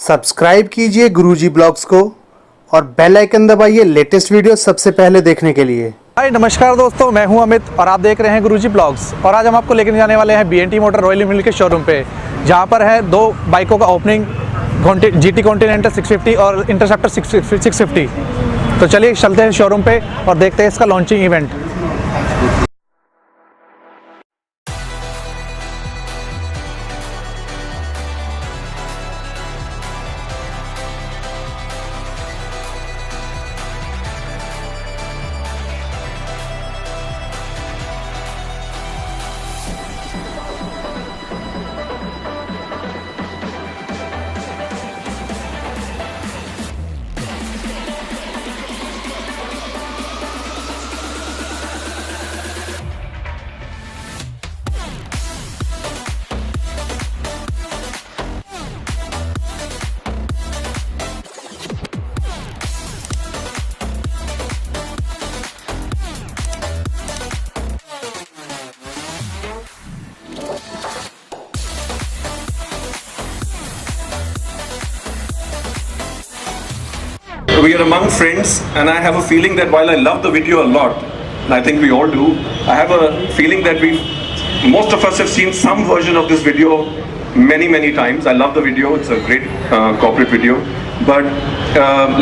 Subscribe कीजिए गुरुजी blogs को और बेल आइकन दबाइए लेटेस्ट वीडियो सबसे पहले देखने के लिए। हाय नमस्कार दोस्तों, मैं हूं अमित और आप देख रहे हैं गुरुजी ब्लॉग्स। और आज हम आपको लेकर जाने वाले हैं BNT मोटर रॉयल एनफील्ड के शोरूम पे, जहां पर है दो बाइकों का ओपनिंग, GT कॉन्टिनेंटल 650 और इंटरसेप्टर 650। तो चलिए चलते हैं शोरूम पे और देखते हैं इसका launching event. We are among friends, and I have a feeling that while I love the video a lot, and I think we all do, I have a feeling that most of us have seen some version of this video many times. I love the video, it's a great corporate video, but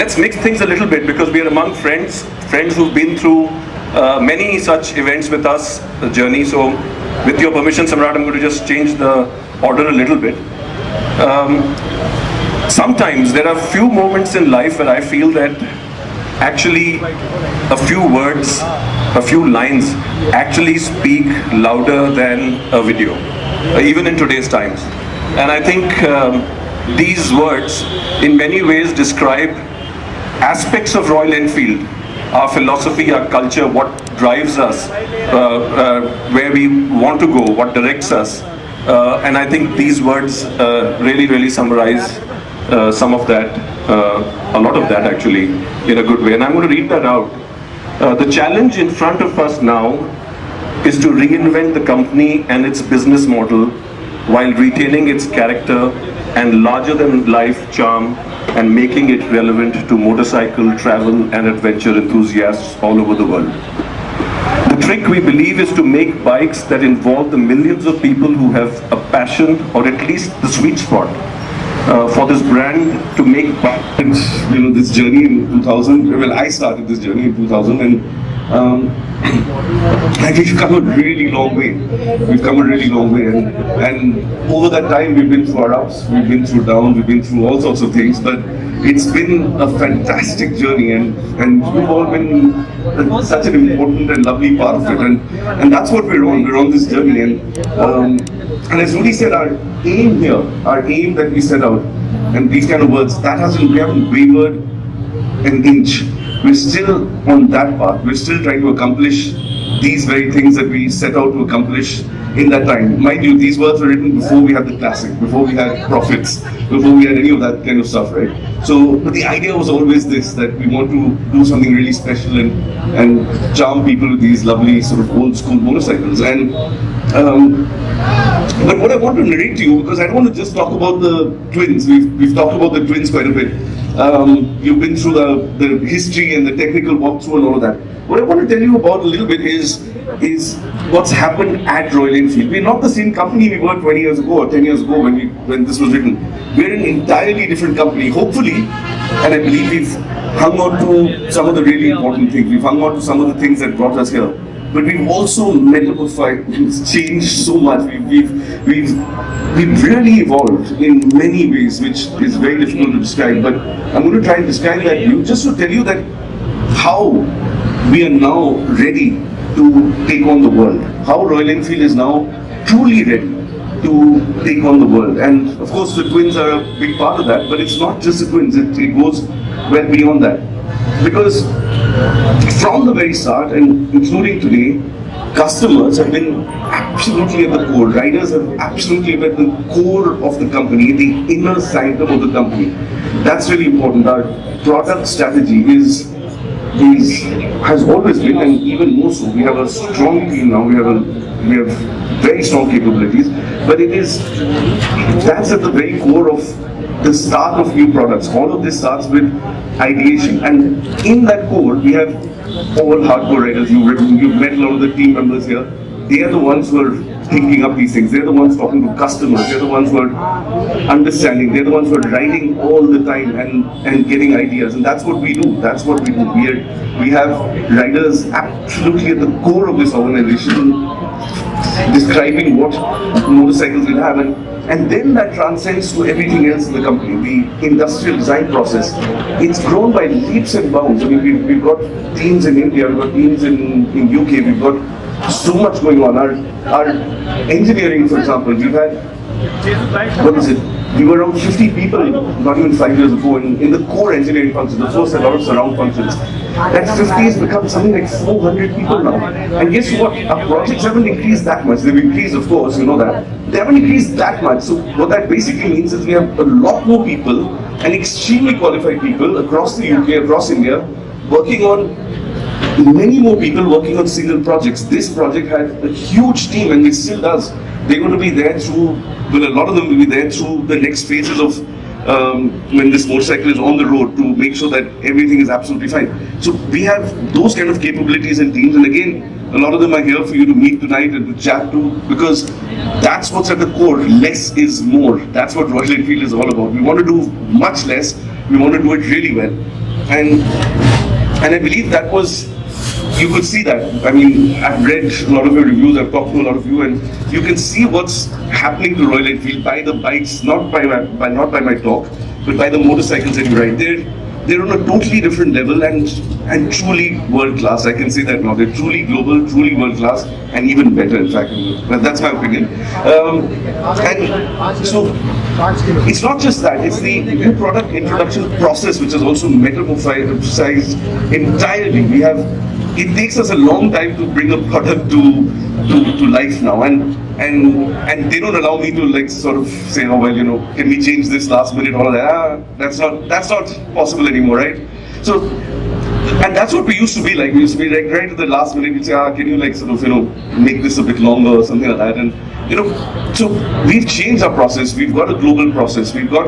let's mix things a little bit because we are among friends who've been through many such events with us, the journey. So with your permission, Samrat, I'm going to just change the order a little bit. Sometimes there are few moments in life where I feel that actually a few words, a few lines actually speak louder than a video, even in today's times. And I think these words in many ways describe aspects of Royal Enfield, our philosophy, our culture, what drives us, where we want to go, what directs us. And I think these words really summarize some of that, a lot of that actually, in a good way. And I'm going to read that out. The challenge in front of us now is to reinvent the company and its business model while retaining its character and larger than life charm and making it relevant to motorcycle, travel and adventure enthusiasts all over the world. The trick, we believe, is to make bikes that involve the millions of people who have a passion or at least the sweet spot for this brand to make this journey in 2000. Well, I started this journey in 2000, and we've come a really long way. We've come a really long way, and over that time we've been through our ups, we've been through downs, we've been through all sorts of things. But it's been a fantastic journey, and you've all been such an important and lovely part of it, and that's what we're on. We're on this journey, and as Rudy said, our aim here, our aim that we set out, and these kind of words, we haven't wavered an inch. We're still on that path. We're still trying to accomplish these very things that we set out to accomplish in that time. Mind you, these words were written before we had the classic, before we had profits, before we had any of that kind of stuff, right? So, but the idea was always this, that we want to do something really special and charm people with these lovely sort of old school motorcycles. And but what I want to narrate to you, because I don't want to just talk about the twins. We've talked about the twins quite a bit. You've been through the history and the technical walkthrough and all of that. What I want to tell you about a little bit is what's happened at Royal Enfield. We're not the same company we were 20 years ago or 10 years ago when this was written. We're an entirely different company, hopefully, and I believe we've hung on to some of the really important things. We've hung on to some of the things that brought us here. But we've also metamorphosed, changed so much. We've really evolved in many ways, which is very difficult to describe. But I'm going to try and describe that to you, just to tell you that how we are now ready to take on the world. How Royal Enfield is now truly ready to take on the world. And of course, the twins are a big part of that. But it's not just the twins; it goes well beyond that. Because from the very start, and including today, customers have been absolutely at the core. Riders have absolutely been at the core of the company, the inner sanctum of the company. That's really important. Our product strategy has always been, and even more so. We have a strong team now. We have very strong capabilities, but that's at the very core of the start of new products. All of this starts with ideation, and in that core, we have all hardcore writers. You've met a lot of the team members here. They are the ones who are thinking up these things. They're the ones talking to customers. They're the ones who are understanding. They're the ones who are writing all the time and getting ideas. And that's what we do. That's what we do. We have writers absolutely at the core of this organization describing what motorcycles will have. And then that transcends to everything else in the company. The industrial design process, it's grown by leaps and bounds. I mean, we've got teams in India, we've got teams in UK, we've got so much going on. Our engineering, for example, we've had, what is it? We were around 50 people not even 5 years ago in the core engineering functions, the first a lot of surround functions. That 50 has become something like 400 people now. And guess what? Our projects haven't increased that much. They've increased, of course, you know that. They haven't increased that much. So what that basically means is we have a lot more people and extremely qualified people across the UK, across India, working on many more people working on single projects. This project had a huge team and it still does. They're going to be there through, well, a lot of them will be there through the next phases of when this motorcycle is on the road to make sure that everything is absolutely fine. So we have those kind of capabilities and teams, and again, a lot of them are here for you to meet tonight and to chat to, because that's what's at the core. Less is more. That's what Royal Enfield is all about. We want to do much less. We want to do it really well. And I believe that was, you could see that. I mean, I've read a lot of your reviews, I've talked to a lot of you, and you can see what's happening to Royal Enfield by the bikes, not by my talk, but by the motorcycles that you ride. They're on a totally different level and truly world class. I can say that now. They're truly global, truly world class, and even better, in fact. But that's my opinion. And so it's not just that, it's the new product introduction process which is also metamorphosized entirely. It takes us a long time to bring a product to life now, and they don't allow me to like sort of say, oh well, you know, can we change this last minute, all of that. That's not possible anymore, right? So, and that's what we used to be like. We used to be like right at the last minute, we'd say, can you like sort of, you know, make this a bit longer or something like that. And you know, so we've changed our process. We've got a global process. We've got,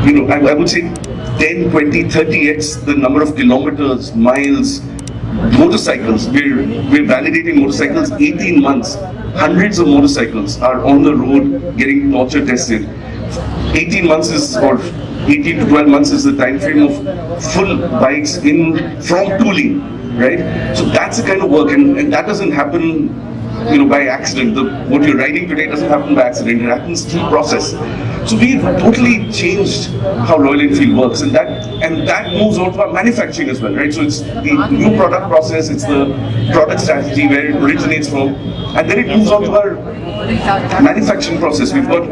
you know, I would say 10, 20, 30x the number of kilometers, miles, motorcycles. We're validating motorcycles 18 months. Hundreds of motorcycles are on the road getting torture tested. 18 months is, or 18 to 12 months is the time frame of full bikes from tooling, right? So that's the kind of work, and that doesn't happen, you know, by accident. What you're riding today doesn't happen by accident. It happens through process. So we've totally changed how Royal Enfield works, and that moves on to our manufacturing as well, right? So it's the new product process, it's the product strategy where it originates from, and then it moves on to our manufacturing process. We've got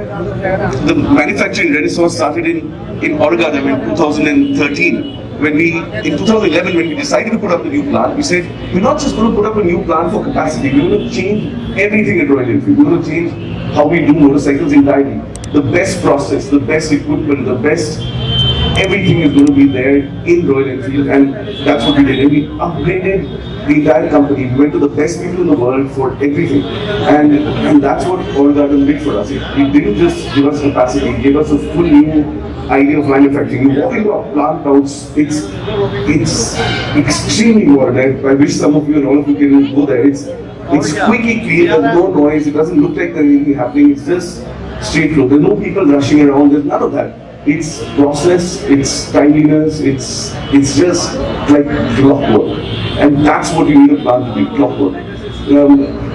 the manufacturing renaissance started in Oregon in 2013. In 2011, when we decided to put up the new plant, we said, we're not just going to put up a new plant for capacity, we're going to change everything at Royal Enfield. We're going to change how we do motorcycles entirely. The best process, the best equipment, the best, everything is going to be there in Royal Enfield, and that's what we did. And we upgraded the entire company. We went to the best people in the world for everything. And that's what Oregon did for us. It didn't just give us capacity, it gave us a full new idea of manufacturing. You walk into a plant now, it's extremely modern. I wish some of you and all of you can go there. It's squeaky clean, there's no noise, it doesn't look like there's anything happening, it's just straight flow. There's no people rushing around, there's none of that. It's process, it's timeliness, it's just like clockwork. And that's what you need a plant to be, clockwork.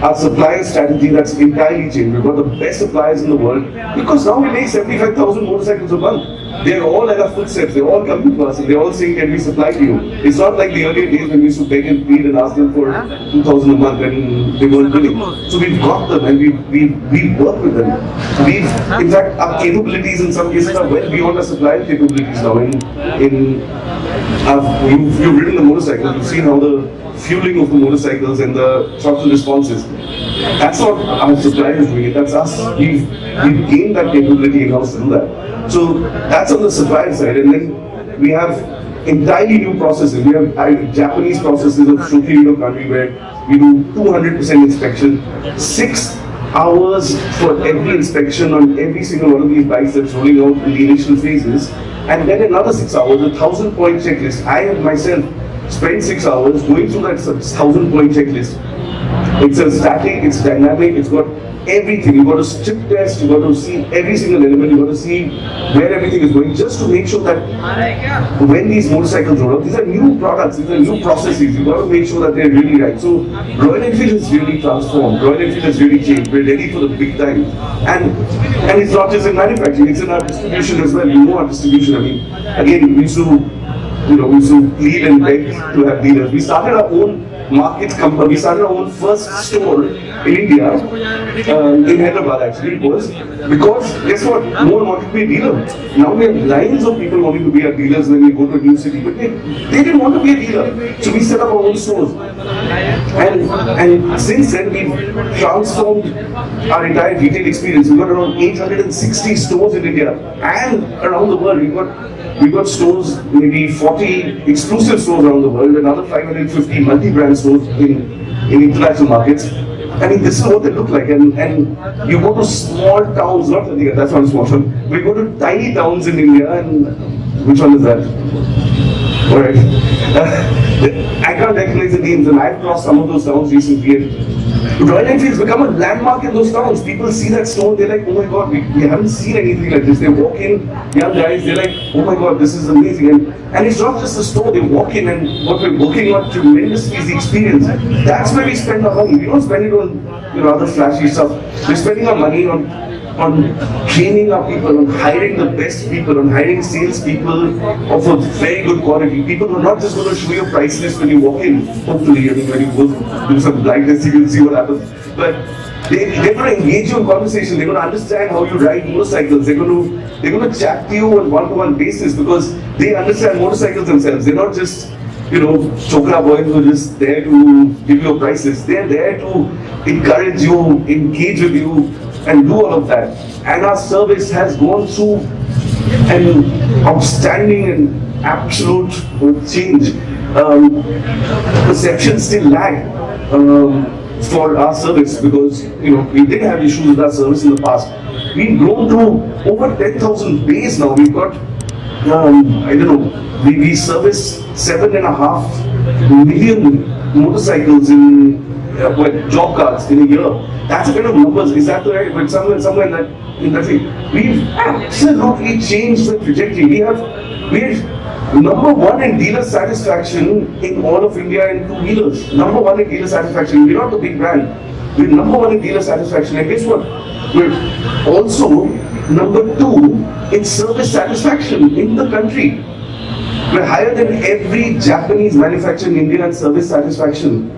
Our supplier strategy, that's entirely changed. We've got the best suppliers in the world because now we make 75,000 motorcycles a month. They're all at our footsteps, they all come to us and they're all saying, can we supply to you? It's not like the earlier days when we used to beg and plead and ask them for 2,000 a month and they weren't willing. So we've got them and we work with them. In fact, our capabilities in some cases are well beyond our supplier capabilities now. You've ridden the motorcycle, you've seen how the fueling of the motorcycles and the throttle responses. That's not our suppliers doing it, that's us. We've gained that capability in-house to do that. So that's on the supplier side, and then we have entirely new processes. We have Japanese processes of Shoki Kanri where we do 200% inspection, 6 hours for every inspection on every single one of these bikes that's rolling out in the initial phases, and then another 6 hours, a 1,000-point checklist. I have myself spent 6 hours going through that 1,000-point checklist. It's a static, it's dynamic, it's got everything. You've got to strip test, you've got to see every single element, you've got to see where everything is going, just to make sure that when these motorcycles roll out, these are new products, these are new processes, you've got to make sure that they're really right. So Royal Enfield has really transformed, Royal Enfield has really changed, we're ready for the big time. And it's not just in manufacturing, it's in our distribution as well. You know our distribution, I mean, again, we used to plead and beg to have dealers. We started our own market company. We started our own first store in India, in Hyderabad actually it was, because guess what, no one wanted to be a dealer. Now we have lines of people wanting to be our dealers when we go to a new city, but they didn't want to be a dealer. So we set up our own stores. And since then we've transformed our entire retail experience. We've got around 860 stores in India and around the world. We've got stores, maybe 40 exclusive stores around the world, another 550 multi-brand stores in international markets. I mean, this is what they look like. And you go to small towns, not India, that's not a small town. We go to tiny towns in India, and which one is that? Alright. I can't recognize the names, and I've crossed some of those towns recently. Royal Enfield's become a landmark in those towns. People see that store, they're like, oh my god, we haven't seen anything like this. They walk in, young guys, they're like, oh my god, this is amazing. And it's not just the store, they walk in, and what we're working on tremendously is the experience. That's where we spend our money. We don't spend it on other flashy stuff. We're spending our money on training our people, on hiring the best people, on hiring sales people of a very good quality. People who are not just going to show you a price list when you walk in. Hopefully, I mean, when you go do some blind testing, you'll see what happens. But they're going to engage you in conversation. They're going to understand how you ride motorcycles. They're going to chat to you on one-to-one basis because they understand motorcycles themselves. They're not just chokra boys who are just there to give you a price list. They're there to encourage you, engage with you, and do all of that. And our service has gone through an outstanding and absolute change. Perceptions still lag for our service because we did have issues with our service in the past. We've grown to over 10,000 bays now. We've got we service 7.5 million motorcycles in job cards in a year. That's the kind of numbers. Is that right? But somewhere in that thing, we've absolutely changed the trajectory. We're number one in dealer satisfaction in all of India in two-wheelers. Number one in dealer satisfaction. We're not the big brand. We're number one in dealer satisfaction. And guess what? We're also number two in service satisfaction in the country. We're higher than every Japanese manufacturer in India in service satisfaction.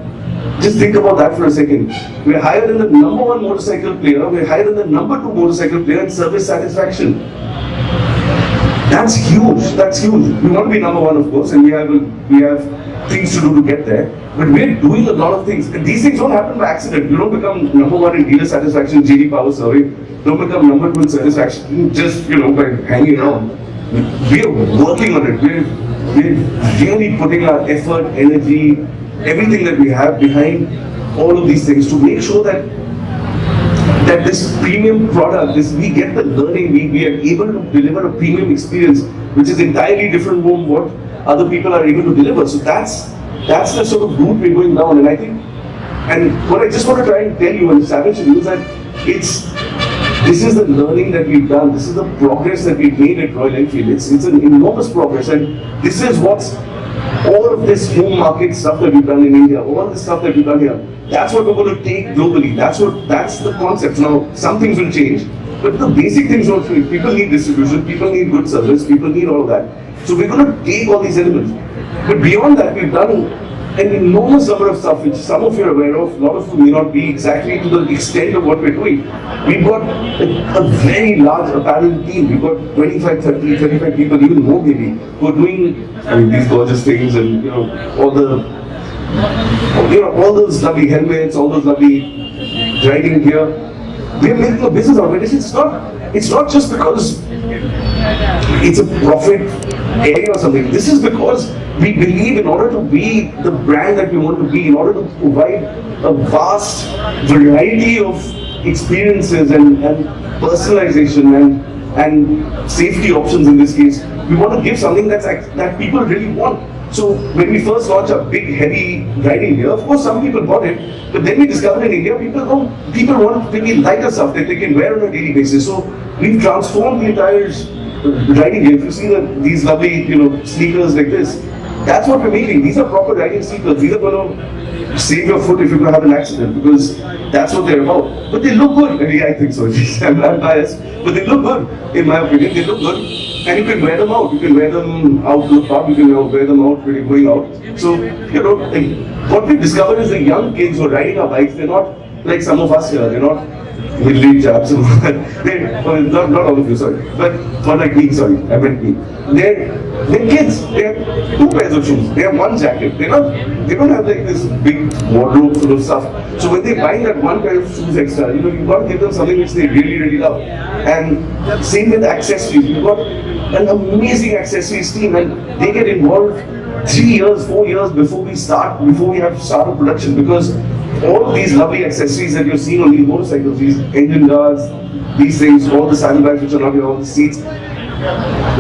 Just think about that for a second. We're higher than the number one motorcycle player. We're higher than the number two motorcycle player in service satisfaction. That's huge. That's huge. We want to be number one, of course, and we have things to do to get there. But we're doing a lot of things. And these things don't happen by accident. You don't become number one in dealer satisfaction, GD Power Survey. Don't become number two in satisfaction just by hanging around. We're working on it. We're really putting our effort, energy, everything that we have behind all of these things to make sure that this premium product, we get the learning, we are able to deliver a premium experience which is entirely different from what other people are able to deliver. So that's the sort of route we're going down. And I think, and what I just want to try and tell you and establish to you is that this is the learning that we've done. This is the progress that we've made at Royal Enfield. It's an enormous progress, and this is what's all of this home market stuff that we've done in India, all the stuff that we've done here. That's what we're going to take globally. That's the concept. Now, some things will change, but the basic things don't change. People need distribution, people need good service, people need all of that. So we're going to take all these elements. But beyond that, we've done an enormous number of stuff which some of you are aware of, a lot of you may not be exactly to the extent of what we're doing. We've got a very large apparel team. We've got 25, 30, 35 people, even more maybe, who are doing these gorgeous things and all those lovely helmets, all those lovely riding gear. We're making a business out of it. It's not just because it's a profit area or something. This is because we believe in order to be the brand that we want to be, in order to provide a vast variety of experiences and personalization and safety options in this case. We want to give something that people really want. So when we first launched a big heavy riding gear, of course some people bought it, but then we discovered in India people want really lighter stuff that they can wear on a daily basis. So we've transformed the entire riding gear. If you see these lovely sneakers like this, that's what we're making. These are proper riding sneakers. These are going to save your foot if you're going to have an accident, because that's what they're about. But they look good. I mean, I think so. I'm biased, but they look good in my opinion. They look good. And you can wear them out. You can wear them out to the pub. You can wear them out when you're going out. So, what we discovered is the young kids who are riding our bikes, they're not like some of us here. They're not middle-aged chaps. Not all of you, sorry. But not like me, sorry. I meant me. They're kids. They have 2 pairs of shoes. They have 1 jacket. They don't have like this big wardrobe full of stuff. So when they buy that 1 pair of shoes extra, you've got to give them something which they really, really love. And same with accessories. We've got an amazing accessories team, and they get involved 3 years, 4 years before we have started production, because all of these lovely accessories that you're seeing on these motorcycles, these engine guards, these things, all the saddlebags which are not here, all the seats,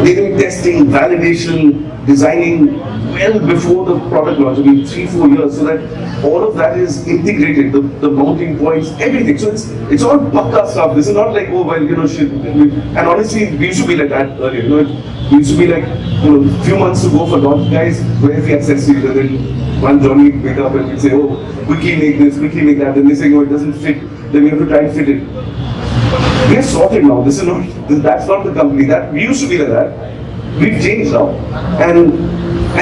they've been testing, validation, designing well before the product launch. I mean, 3-4 years, so that all of that is integrated, the mounting points, everything. So it's all pakka stuff. This is not like, oh well, shit. And honestly, we used to be like that earlier. It used to be like, few months to go for launch, guys, where's the accessories? And then one Johnny would wake up and we'd say, oh, quickly make this, quickly make that. Then they say, oh, it doesn't fit. Then we have to try and fit it. We are sorted now. That's not the company that we used to be like that. We've changed now, and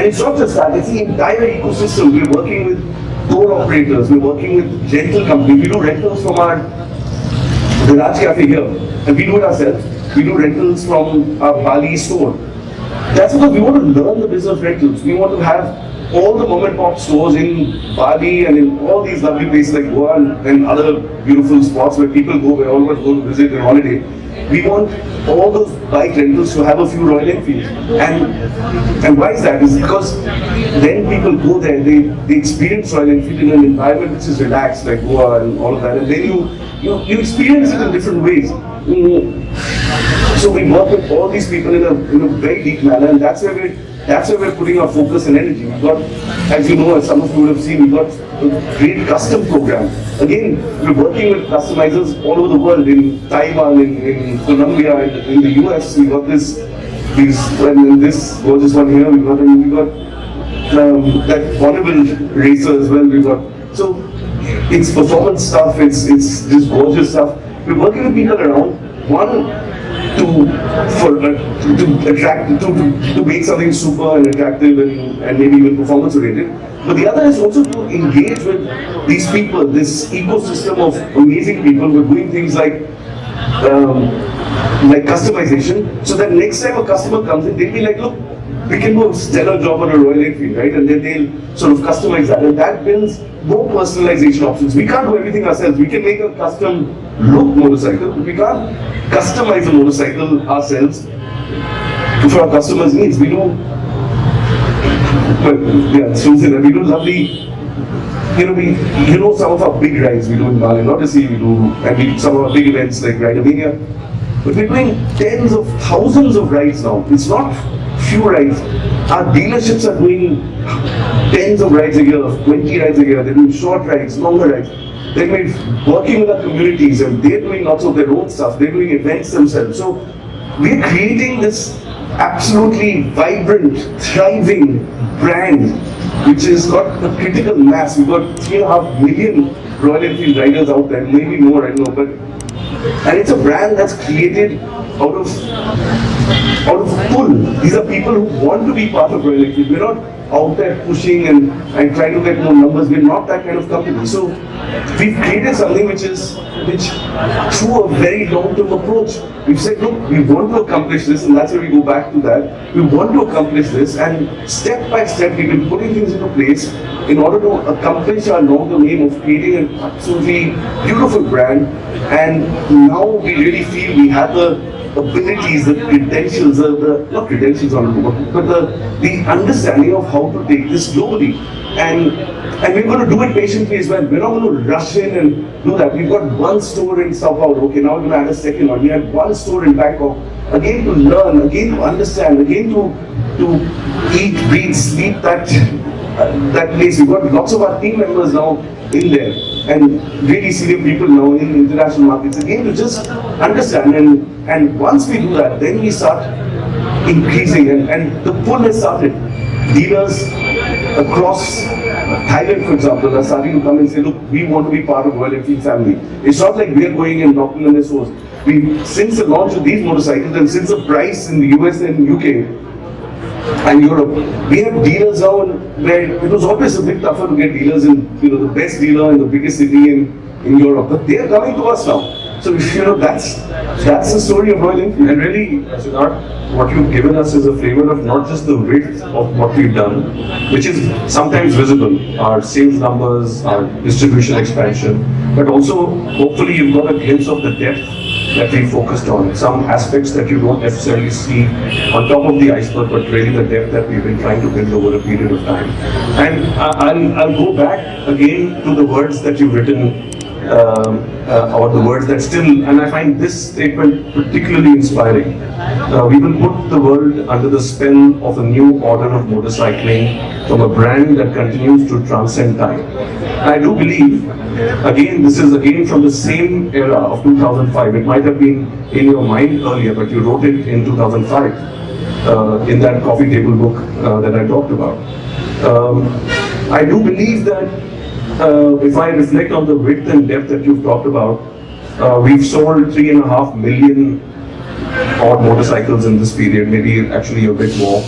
it's not just that. It's the entire ecosystem. We're working with tour operators. We're working with rental companies. We do rentals from the Raj Cafe here, and we do it ourselves. We do rentals from our Bali store. That's because we want to learn the business of rentals. We want to have all the mom and pop stores in Bali and in all these lovely places like Goa and other beautiful spots where people go, where all of us go to visit on holiday. We want all those bike rentals to have a few Royal Enfields. And why is that? It's because then people go there, they experience Royal Enfield in an environment which is relaxed, like Goa and all of that, and then you experience it in different ways. So we work with all these people in a very deep manner, and that's where we're putting our focus and energy. We've got, as you know, as some of you would have seen, we've got a great custom program. Again, we're working with customizers all over the world, in Taiwan, in Colombia, in the US. We got this gorgeous one here. We got that honorable racer as well. We got, so it's performance stuff. It's this gorgeous stuff. We're working with people around. One, to attract, to make something super and attractive and maybe even performance oriented. But the other is also to engage with these people, this ecosystem of amazing people who are doing things like customization, so that next time a customer comes in, they'll be like, look, we can do a stellar job on a Royal Enfield, right? And then they'll sort of customize that, and that builds more personalization options. We can't do everything ourselves. We can make a custom look motorcycle, but we can't customize a motorcycle ourselves for our customers' needs. We do, we do lovely, some of our big rides we do in Bali, not just we do, and some of our big events like Ridermania, but we're doing tens of thousands of rides now. It's not few rides. Our dealerships are doing tens of rides a year, 20 rides a year. They're doing short rides, longer rides. They're working with our communities, and they're doing lots of their own stuff. They're doing events themselves. So we're creating this absolutely vibrant, thriving brand which has got a critical mass. We've got 3.5 million Royal Enfield riders out there, maybe more, I don't know, but and it's a brand that's created out of pull. These are people who want to be part of Royal Enfield. We're not out there pushing and trying to get more numbers. We're not that kind of company. So we've created something which through a very long-term approach, we've said, look, we want to accomplish this, and that's where we go back to that. We want to accomplish this, and step by step we've been putting things into place in order to accomplish our long-term aim of creating an absolutely beautiful brand. And now we really feel we have the abilities, the credentials, not credentials on but the understanding of how to take this globally. And we're going to do it patiently as well. We're not going to rush in and do that. We've got one store in Sao Paulo. Okay, now we're going to add a second one. We had one store in Bangkok. Again to learn, again to understand, again to eat, breathe, sleep that place. We've got lots of our team members now in there and really senior people now in international markets. Again to just understand and once we do that, then we start increasing and the pull has started. Dealers across Thailand, for example, are starting to come and say, look, we want to be part of Royal Enfield family. It's not like we are going and knocking on their doors. Since the launch of these motorcycles and since the price in the US and UK and Europe, we have dealers now where it was always a bit tougher to get dealers in, the best dealer in the biggest city in Europe. But they are coming to us now. So that's the story of Royal Enfield. And really, Siddharth, what you've given us is a flavor of not just the width of what we've done, which is sometimes visible, our sales numbers, our distribution expansion, but also hopefully you've got a glimpse of the depth that we focused on, some aspects that you don't necessarily see on top of the iceberg, but really the depth that we've been trying to build over a period of time. And I'll go back again to the words that you've written, or the words that still, and I find this statement particularly inspiring. We will put the world under the spell of a new order of motorcycling from a brand that continues to transcend time. I do believe, again, this is again from the same era of 2005. It might have been in your mind earlier, but you wrote it in 2005 in that coffee table book that I talked about. I do believe that if I reflect on the width and depth that you've talked about, we've sold 3.5 million odd motorcycles in this period, maybe actually a bit more.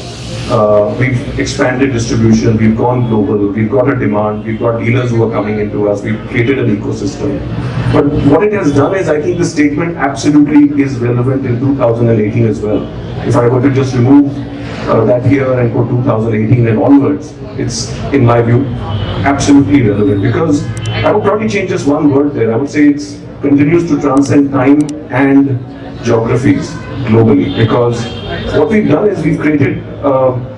We've expanded distribution, we've gone global, we've got a demand, we've got dealers who are coming into us, we've created an ecosystem. But what it has done is, I think the statement absolutely is relevant in 2018 as well. If I were to just remove that year and go 2018 and onwards, it's, in my view, absolutely relevant, because I would probably change just one word there. I would say it continues to transcend time and geographies globally, because what we've done is we've created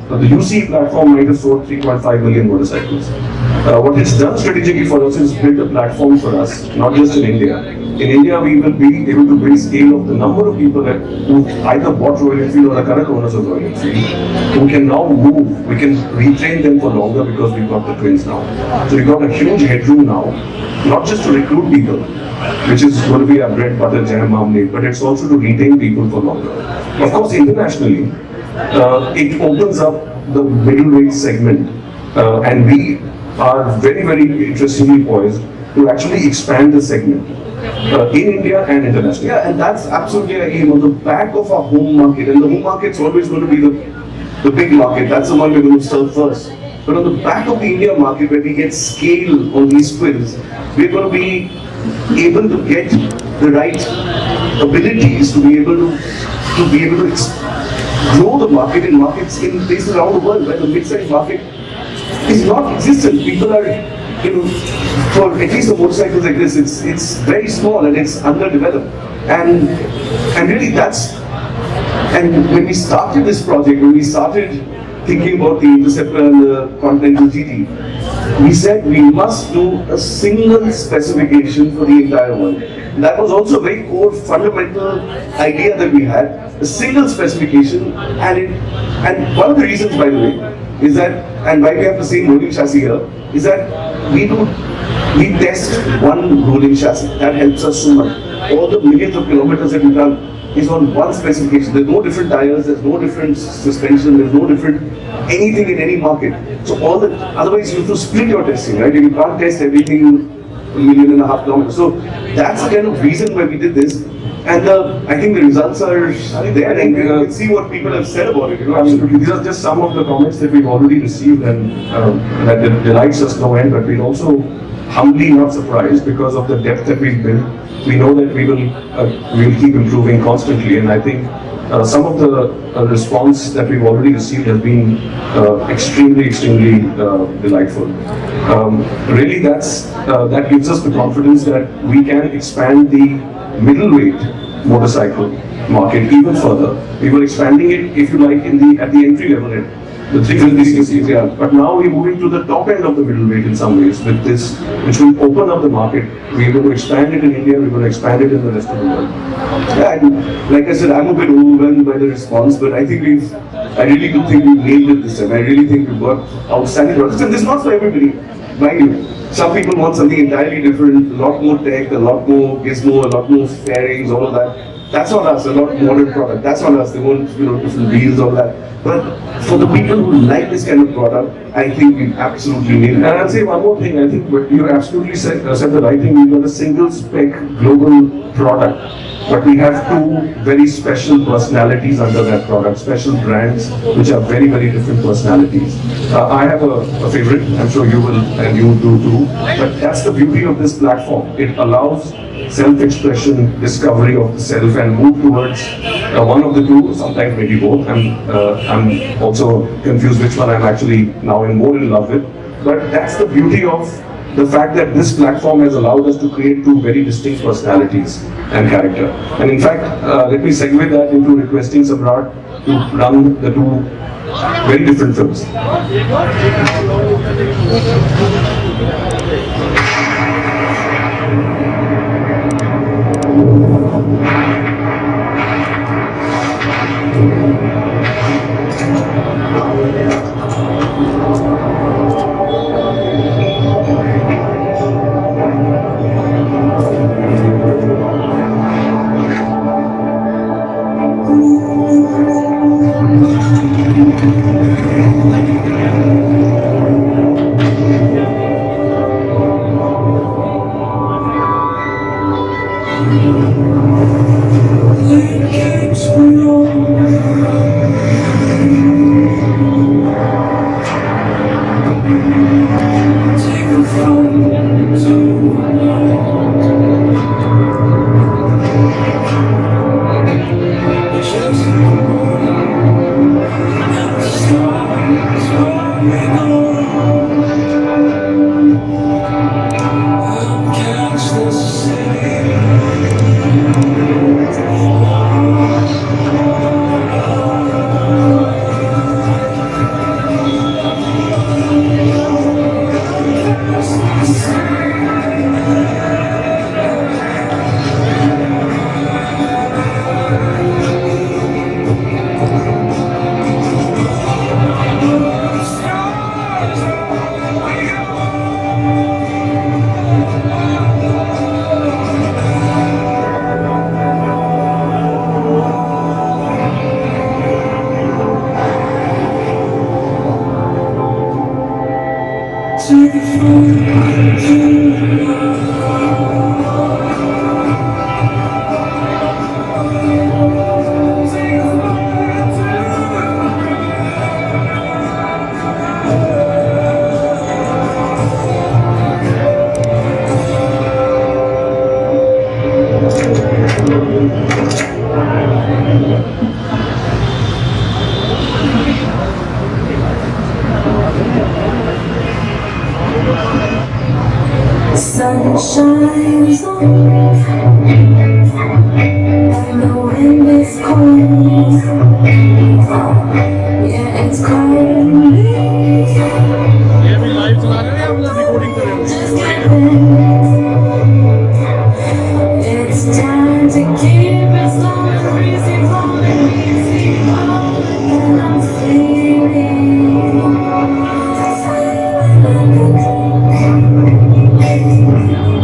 the UC platform might have sold 3.5 million motorcycles. What it's done strategically for us is build a platform for us, not just in India. In India, we will be able to build scale of the number of people who either bought Royal Enfield or are current owners of Royal Enfield, who can now move. We can retrain them for longer because we've got the twins now. So we've got a huge headroom now, not just to recruit people, which is going to be our bread, butter, jam, marmalade, but it's also to retain people for longer. Of course, internationally, it opens up the middleweight segment, and we are very, very interestingly poised to actually expand the segment in India and internationally. Yeah, and that's absolutely a aim on the back of our home market, and the home market's always going to be the big market. That's the one we're going to serve first. But on the back of the India market, where we get scale on these twins, we're going to be able to get the right abilities to be able to grow the market in markets in places around the world where the mid-size market is not existent. People are, for at least the motorcycles like this, it's very small and it's underdeveloped. And really and when we started this project, when we started thinking about the Interceptor and the Continental GT, we said we must do a single specification for the entire world. And that was also a very core fundamental idea that we had, a single specification. And one of the reasons, by the way, is that, and why we have the same rolling chassis here, is that we test one rolling chassis. That helps us so much. All the millions of kilometers that we've done is on one specification. There's no different tires, there's no different suspension, there's no different anything in any market. So otherwise you have to split your testing, right? You can't test everything 1.5 million kilometers. So that's the kind of reason why we did this. And I think the results are there, and you can see what people have said about it. Absolutely. These are just some of the comments that we've already received, and that delights us no end, but we're also humbly not surprised because of the depth that we've built. We know that we will keep improving constantly, and I think some of the response that we've already received has been extremely delightful. Really, that gives us the confidence that we can expand the middleweight motorcycle market even further. We were expanding it, if you like, at the entry level end, the 350cc, yeah. But now we're moving to the top end of the middleweight in some ways with this, which will open up the market. We're going to expand it in India, we're going to expand it in the rest of the world. Yeah, and like I said, I'm a bit overwhelmed by the response, but I really do think we nailed it this time. I really think we've got outstanding products, and this is not for everybody, mind you. Some people want something entirely different, a lot more tech, a lot more gizmo, a lot more fairings, all of that. That's not us, a lot modern product. That's not us, they want, different wheels, all that. But for the people who like this kind of product, I think we've absolutely nailed it. And I'll say one more thing, I think you absolutely said the right thing. We've got a single spec global product, but we have two very special personalities under that product, special brands which are very, very different personalities. I have a favorite, I'm sure you will, and you do too, but that's the beauty of this platform. It allows self-expression, discovery of the self, and move towards one of the two, sometimes maybe both. I'm also confused which one I'm actually now more in love with. But that's the beauty of the fact that this platform has allowed us to create two very distinct personalities and character. And in fact, let me segue that into requesting Samrat to run the two very different films. Sun shines on, and the wind is cold. Yeah, it's cold. It's time to keep it slow and easy, and I'm feeling it's calling me.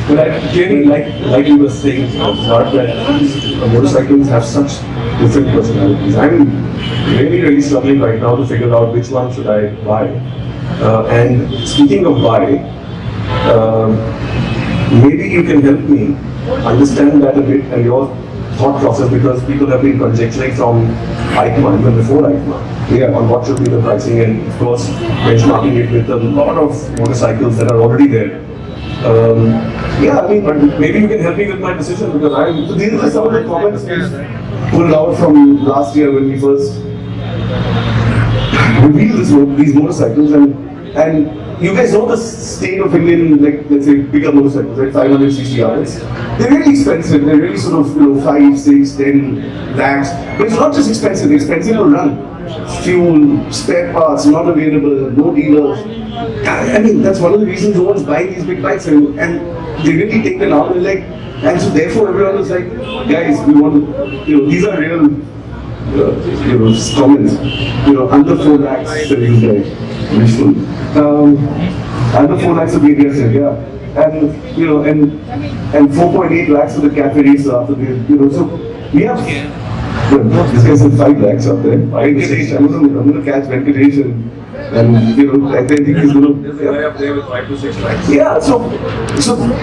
But I clearly, like you were saying, not that these motorcycles have such different personalities. I'm really struggling right now to figure out which one should I buy. And speaking of buy, maybe you can help me understand that a bit and your thought process, because people have been conjecturing from EICMA, even before EICMA, on what should be the pricing, and of course benchmarking it with a lot of motorcycles that are already there. I mean, but maybe you can help me with my decision, because So these are some of the comments we pulled out from last year when we first revealed these motorcycles, and you guys know the state of Indian, like, let's say, bigger motorcycles, right? 500cc RS. They're really expensive. They're really sort of, 5, 6, 10 lakhs. But it's not just expensive. They're expensive to run. Fuel, spare parts, not available, no dealers. I mean, that's one of the reasons no one's buying these big bikes, and they really take them out, and so therefore everyone is like, guys, we want to, these are real, comments, under 4 lakhs selling guys, wishful. Under 4 lakhs of the aggressive, and 4.8 lakhs of the cafe racer after the, so we have, this guy said 5 lakhs out there. Venkatesh, I'm going to catch Venkatesh and I think he's going to. guy up there with 5 to 6 lakhs. Yeah, so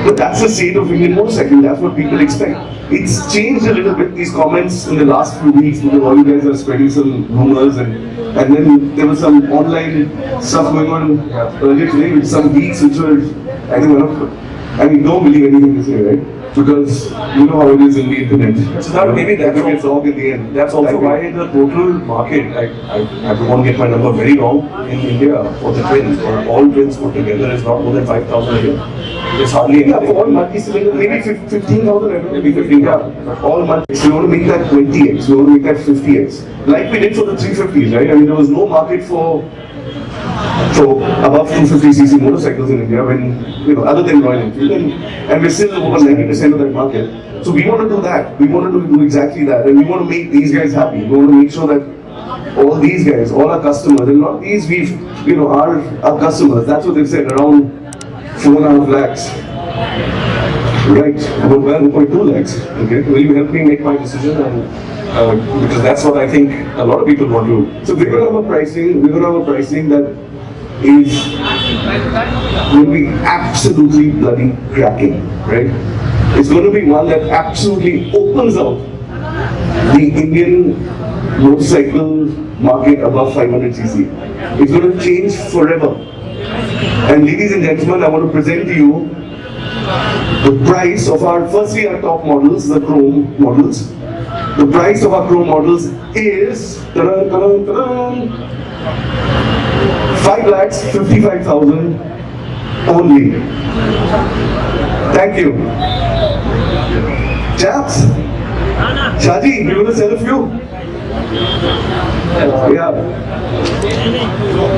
but that's the state of Indian motorcycle. That's what people expect. It's changed a little bit, these comments in the last few weeks, because all you guys are spreading some rumors, and then there was some online stuff going on earlier today with some leaks which were, I think, don't believe anything they say, right? Because you know how it is in the internet. So that maybe that's gets wrong in the end. That's also why the total market, I don't want to get my number very wrong, in India for the twins, or all twins put together, is not more than 5,000 a year. It's hardly anything. For all multi-cylinder, maybe 15,000, maybe 15,000. All multi. So we want to make that 20x, we want to make that 50x. Like we did for the 350s, right? I mean, there was no market for above 250cc motorcycles in India, when, other than Royal Enfield, and we're still over 90% of that market. So we want to do that. We want to do exactly that, and we want to make these guys happy. We want to make sure that all these guys, all our customers, and not these, our customers, that's what they've said, around 4.5 lakhs. Right, about 1.2 lakhs. Okay, will you help me make my decision? And because that's what I think a lot of people want to. So we're going to have a pricing that will be absolutely bloody cracking, right? It's going to be one that absolutely opens up the Indian motorcycle market above 500cc. It's going to change forever. And ladies and gentlemen, I want to present to you the price of our top models, the chrome models. The price of our chrome models is 5,55,000 only. Thank you. Chaps, Shaji, you want to sell a few?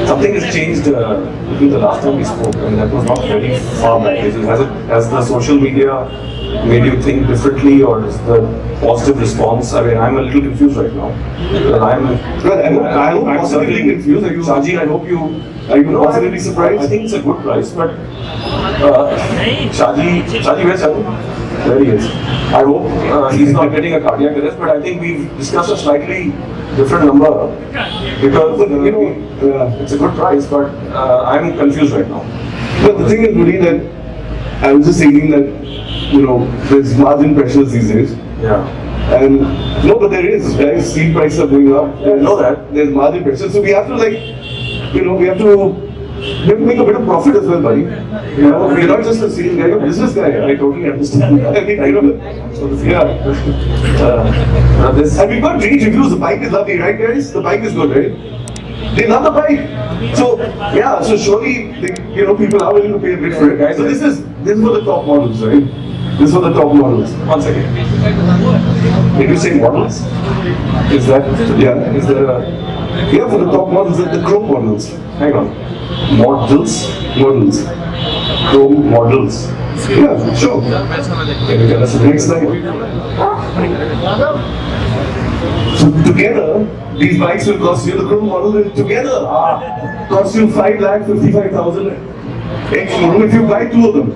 Something has changed between the last time we spoke, and that was not very far back. Has the social media made you think differently, or is the positive response? I mean, I'm a little confused right now. I'm positively confused. Shaji, I hope you. Are you positively surprised? I think it's a good price, but Shaji, where's Shaji? There he is. I hope he's not getting a cardiac arrest, but I think we've discussed a slightly different number, because it's a good price, but I'm confused right now. But the thing is, really, that I was just thinking that there's margin pressures these days. Yeah. And no, but there is, guys. Steel prices are going up. I know that. There's margin pressure, so we have to we have to make a bit of profit as well, buddy. We're not just a sales guy, you're a business guy. I totally understand that. And we've got great reviews. The bike is lovely, right, guys? The bike is good, right? They love the bike. So so surely people are willing to pay a bit for it, guys. So this is for the top models, right? This is for the top models. 1 second. Did you say models? Is that Is there a? Yeah, for the top models, the chrome models. Hang on. Models. Chrome models. Yeah, sure. Can you tell us the Next slide. So together, these bikes will cost you, the chrome model will together cost you 5,55,000 X-showroom. If you buy two of them,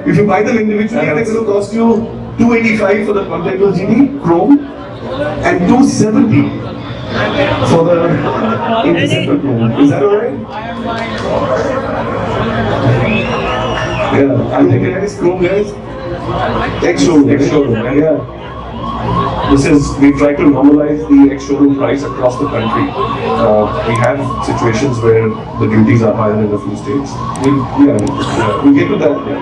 if you buy them individually, it's going to cost you 285 for the Continental GT Chrome and 270 for the Interceptor Chrome. Is that alright? Yeah, I think guys, Chrome guys. X-showroom. Yeah. This is, we try to normalize the ex-showroom price across the country. We have situations where the duties are higher in a few states. We'll get to that. Yeah.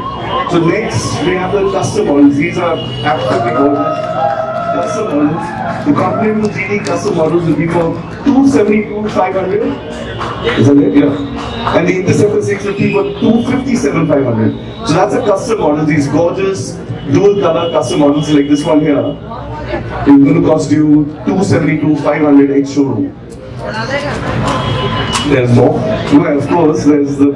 So next, we have the custom models. These are absolutely gorgeous. Custom models. The Continental GT custom models will be for 272,500. Is that it? Yeah. And the Interceptor 650 for 257,500. So that's a custom model. These gorgeous dual color custom models like this one here. It's going to cost you 272,500 ex-showroom. There's more. Well, of course, there's the.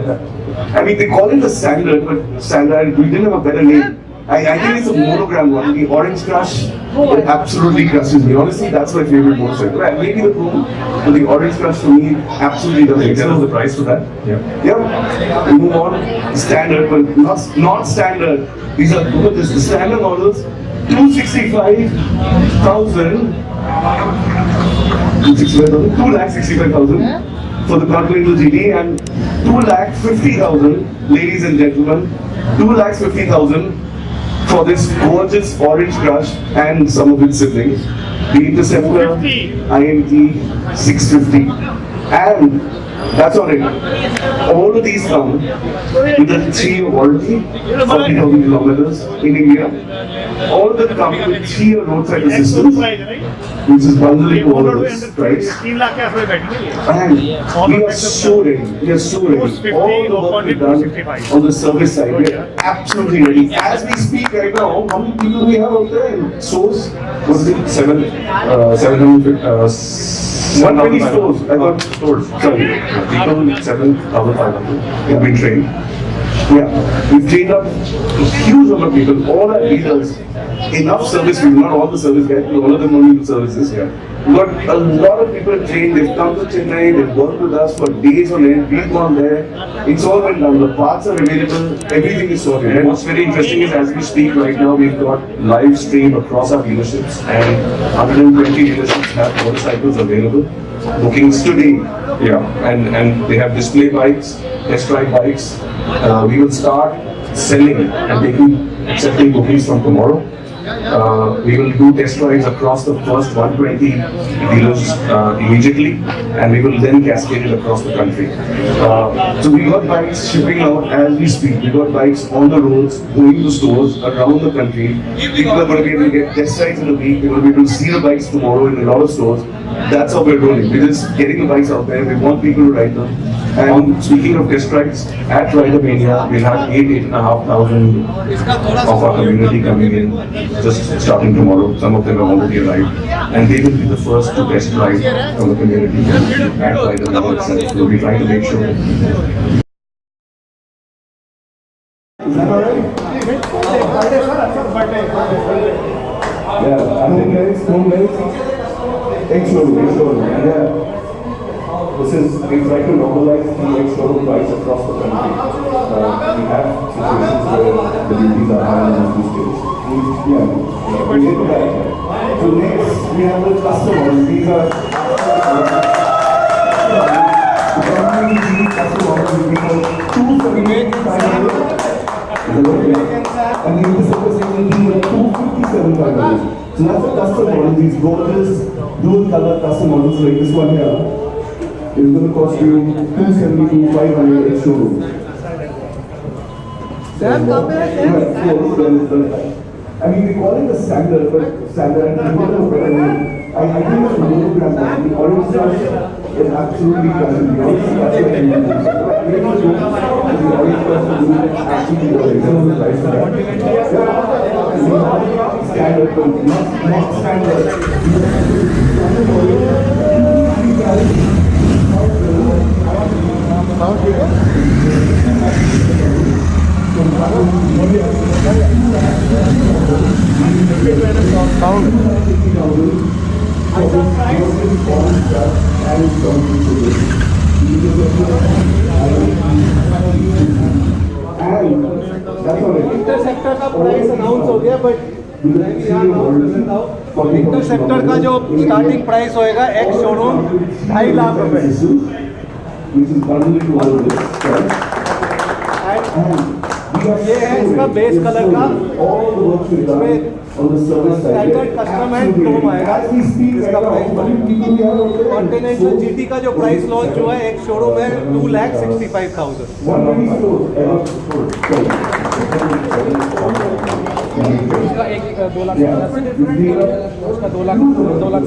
I mean, they call it the standard, but standard, we didn't have a better name. I think it's a monogram one. The Orange Crush, it absolutely crushes me. Honestly, that's my favorite motorcycle. Well, maybe the Chrome, but the Orange Crush for me absolutely does it. Tell us the price for that? Yeah. We move on. Standard, but not standard. These are gorgeous. The standard models. 265,000 for the Continental GT and 250,000, ladies and gentlemen, 250,000 for this gorgeous Orange Crush and some of its siblings, the Interceptor IMT 650, and that's all right. All of these come with a 3-year warranty, 40,000 kilometers in India. All of them come with 3-year roadside assistance, which is bundling all of this price. And we are so ready. We are so ready. All the work we've done on the service side, we are absolutely ready. As we speak right now, how many people do we have out there in stores? What is it? 120 stores. I got stores. Sorry. People 7,500 have been trained. Yeah, we've trained up a huge number of people, all our leaders, enough service people, not all the service guys, all of them only do services here. We've got a lot of people trained, they've come to Chennai, they've worked with us for days on end, we've gone there, it's all been done, the parts are available, everything is sorted. And what's very interesting is as we speak right now, we've got live stream across our dealerships and 120 dealerships have motorcycles available. Bookings today, and they have display bikes, test ride bikes. We will start selling and accepting bookings from tomorrow. We will do test rides across the first 120 dealers immediately, and we will then cascade it across the country. So we got bikes shipping out as we speak. We got bikes on the roads, going to stores around the country. People are going to be able to get test rides in a week. They're going to be able to see the bikes tomorrow in a lot of stores. That's how we're rolling. We're just getting the bikes out there. We want people to ride them. And speaking of test rides, at Rider Mania, we'll have 8,500 of our community coming in, just starting tomorrow. Some of them have already arrived, and they will be the first to test ride from the community at Rider Mania itself. We'll be trying to make sure. Is that alright? Yeah, I think guys, home guys. Ex-showroom, yeah. This is, we try to normalize the ex-showroom price across the country. We have situations where the duties are higher in a few states. We get to that. So next, we have the custom models. These are custom models will be for 278,500. And the Interceptor 650 will be 257,500. So that's a custom model. These gorgeous dual color custom models like this one here. It's going to cost you 272,500 ex-showroom. I mean, we call it the standard, but standard, I think it's a monogram one. The Orange Crush is absolutely crushing. The Orange Crush is absolutely price for that. Standard, but not standard. Interceptor का price announce हो गया, but interceptor का जो starting price होएगा ex showroom 2.5 lakh रुपए। ये है इसका बेस कलर का, स्टैंडर्ड कस्टम एंड क्रोम आएगा इसका प्राइस। कॉन्टिनेंटल जीटी का जो प्राइस लॉन्च हुआ है एक शोरूम है 2,65,000। उसका 2 लाख उसका 2 लाख 2 लाख